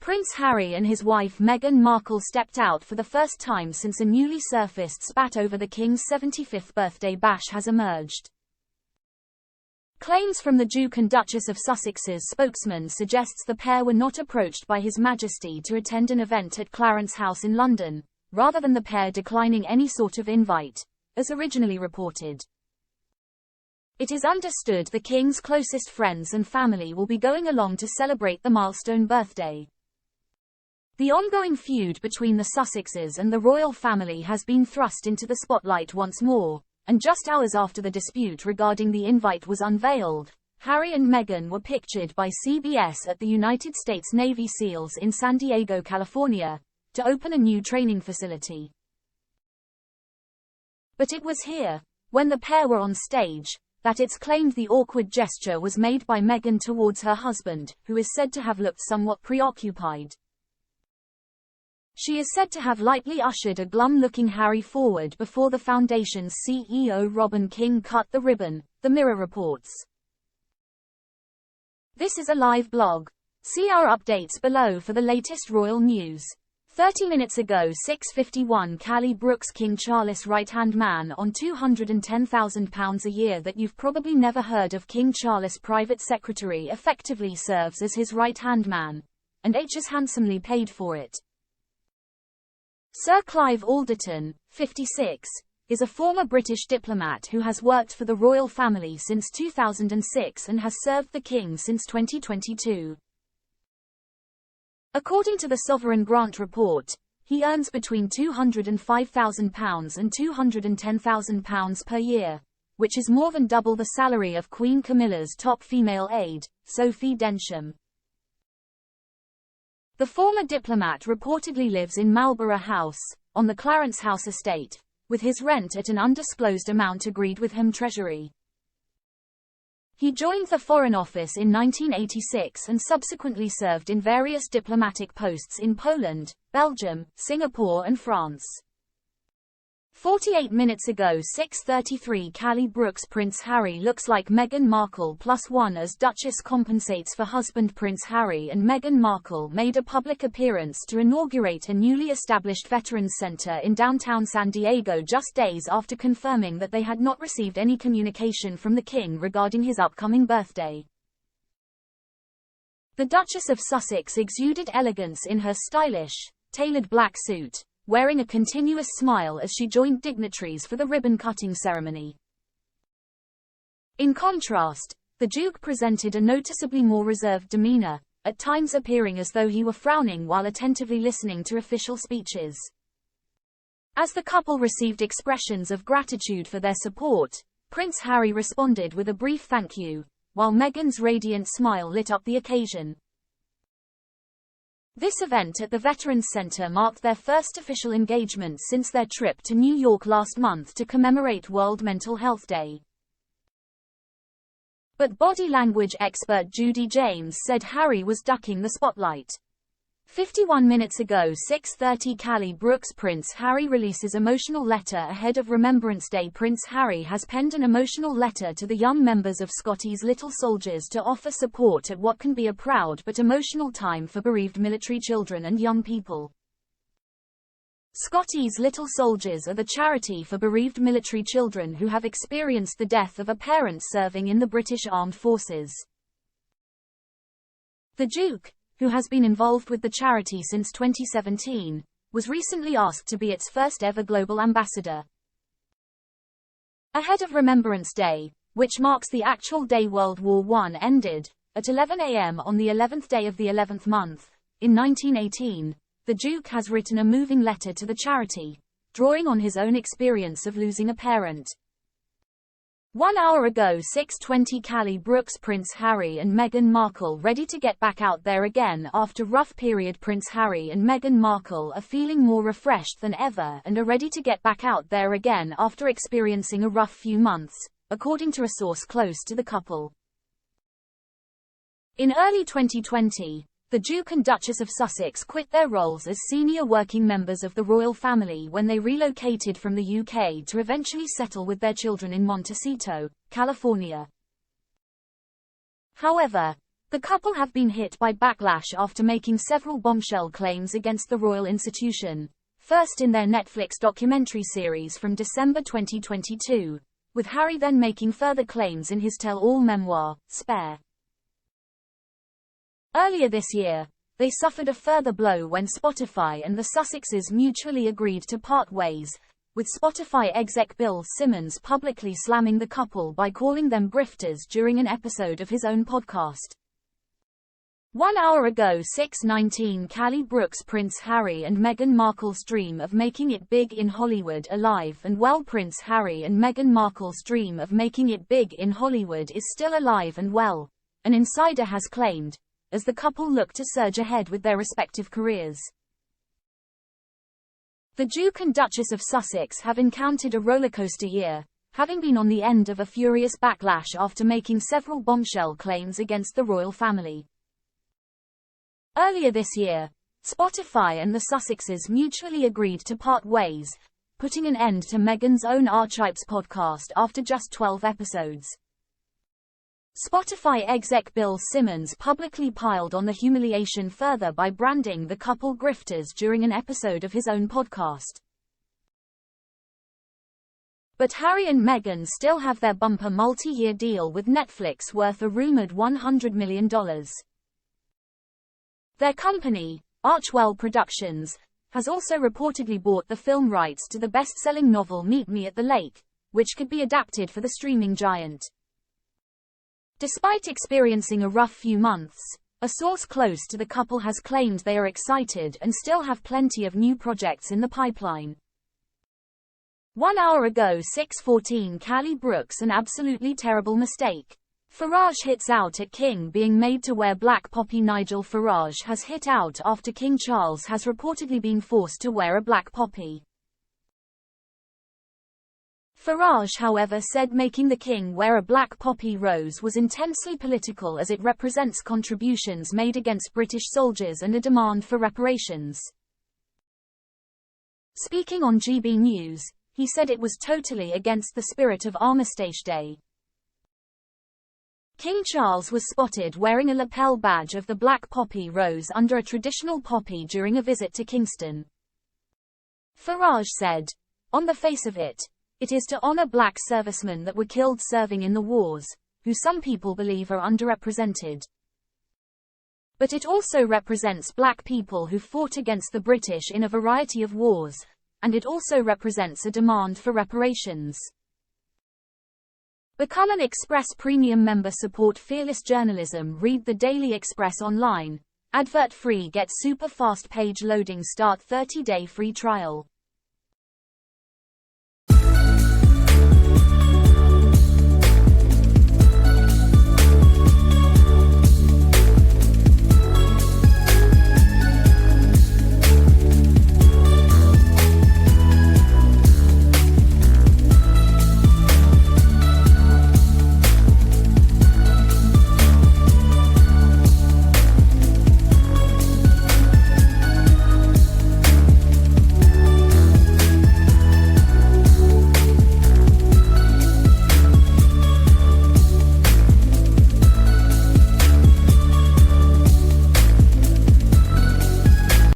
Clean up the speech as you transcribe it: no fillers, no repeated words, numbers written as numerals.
Prince Harry and his wife Meghan Markle stepped out for the first time since a newly surfaced spat over the King's 75th birthday bash has emerged. Claims from the Duke and Duchess of Sussex's spokesman suggests the pair were not approached by His Majesty to attend an event at Clarence House in London, rather than the pair declining any sort of invite, as originally reported. It is understood the King's closest friends and family will be going along to celebrate the milestone birthday. The ongoing feud between the Sussexes and the royal family has been thrust into the spotlight once more, and just hours after the dispute regarding the invite was unveiled, Harry and Meghan were pictured by CBS at the United States Navy SEALs in San Diego, California, to open a new training facility. But it was here, when the pair were on stage, that it's claimed the awkward gesture was made by Meghan towards her husband, who is said to have looked somewhat preoccupied. She is said to have lightly ushered a glum-looking Harry forward before the Foundation's CEO Robin King cut the ribbon, the Mirror reports. This is a live blog. See our updates below for the latest royal news. 30 minutes ago, 6:51 Callie Brooks, King Charles' right-hand man on £210,000 a year. That you've probably never heard of. King Charles' private secretary effectively serves as his right-hand man, and H is handsomely paid for it. Sir Clive Alderton, 56, is a former British diplomat who has worked for the royal family since 2006 and has served the King since 2022. According to the Sovereign Grant Report, he earns between £205,000 and £210,000 per year, which is more than double the salary of Queen Camilla's top female aide, Sophie Densham. The former diplomat reportedly lives in Marlborough House, on the Clarence House estate, with his rent at an undisclosed amount agreed with Home Treasury. He joined the Foreign Office in 1986 and subsequently served in various diplomatic posts in Poland, Belgium, Singapore and France. 48 minutes ago, 6:33 Callie Brooks. Prince Harry looks like Meghan Markle +1 as Duchess compensates for husband. Prince Harry and Meghan Markle made a public appearance to inaugurate a newly established Veterans Center in downtown San Diego just days after confirming that they had not received any communication from the King regarding his upcoming birthday. The Duchess of Sussex exuded elegance in her stylish, tailored black suit, wearing a continuous smile as she joined dignitaries for the ribbon-cutting ceremony. In contrast, the Duke presented a noticeably more reserved demeanor, at times appearing as though he were frowning while attentively listening to official speeches. As the couple received expressions of gratitude for their support, Prince Harry responded with a brief thank you, while Meghan's radiant smile lit up the occasion. This event at the Veterans Center marked their first official engagement since their trip to New York last month to commemorate World Mental Health Day. But body language expert Judy James said Harry was ducking the spotlight. 51 minutes ago, 6:30 Callie Brooks. Prince Harry releases emotional letter ahead of Remembrance Day. Prince Harry has penned an emotional letter to the young members of Scotty's Little Soldiers to offer support at what can be a proud but emotional time for bereaved military children and young people. Scotty's Little Soldiers are the charity for bereaved military children who have experienced the death of a parent serving in the British Armed Forces. The Duke, who has been involved with the charity since 2017, was recently asked to be its first ever global ambassador. Ahead of Remembrance Day, which marks the actual day World War I ended, at 11 a.m. on the 11th day of the 11th month, in 1918, the Duke has written a moving letter to the charity, drawing on his own experience of losing a parent. 1 hour ago, 6:20 Callie Brooks. Prince Harry and Meghan Markle ready to get back out there again after rough period. Prince Harry and Meghan Markle are feeling more refreshed than ever and are ready to get back out there again after experiencing a rough few months, according to a source close to the couple. In early 2020, the Duke and Duchess of Sussex quit their roles as senior working members of the royal family when they relocated from the UK to eventually settle with their children in Montecito, California. However, The couple have been hit by backlash after making several bombshell claims against the royal institution, first in their Netflix documentary series from December 2022, with Harry then making further claims in his tell-all memoir, Spare. Earlier this year, they suffered a further blow when Spotify and the Sussexes mutually agreed to part ways, with Spotify exec Bill Simmons publicly slamming the couple by calling them grifters during an episode of his own podcast. 1 hour ago 6:19 Callie Brooks. Prince Harry and Meghan Markle's dream of making it big in Hollywood alive and well. Prince Harry and Meghan Markle's dream of making it big in Hollywood is still alive and well, an insider has claimed, as the couple look to surge ahead with their respective careers. The Duke and Duchess of Sussex have encountered a rollercoaster year, having been on the end of a furious backlash after making several bombshell claims against the royal family. Earlier this year, Spotify and the Sussexes mutually agreed to part ways, putting an end to Meghan's own Archetypes podcast after just 12 episodes. Spotify exec Bill Simmons publicly piled on the humiliation further by branding the couple grifters during an episode of his own podcast. But Harry and Meghan still have their bumper multi-year deal with Netflix worth a rumored $100 million. Their company, Archwell Productions, has also reportedly bought the film rights to the best-selling novel Meet Me at the Lake, which could be adapted for the streaming giant. Despite experiencing a rough few months, a source close to the couple has claimed they are excited and still have plenty of new projects in the pipeline. 1 hour ago 6:14 Callie Brooks. An absolutely terrible mistake. Farage hits out at King being made to wear black poppy. Nigel Farage has hit out after King Charles has reportedly been forced to wear a black poppy. Farage, however, said making the king wear a black poppy rose was intensely political as it represents contributions made against British soldiers and a demand for reparations. Speaking on GB News, he said it was totally against the spirit of Armistice Day. King Charles was spotted wearing a lapel badge of the black poppy rose under a traditional poppy during a visit to Kingston. Farage said, "On the face of it, it is to honor black servicemen that were killed serving in the wars, who some people believe are underrepresented. But it also represents black people who fought against the British in a variety of wars, and it also represents a demand for reparations." Become an Express Premium member. Support fearless journalism. Read the Daily Express online. Advert free. Get super fast page loading. Start 30-day free trial.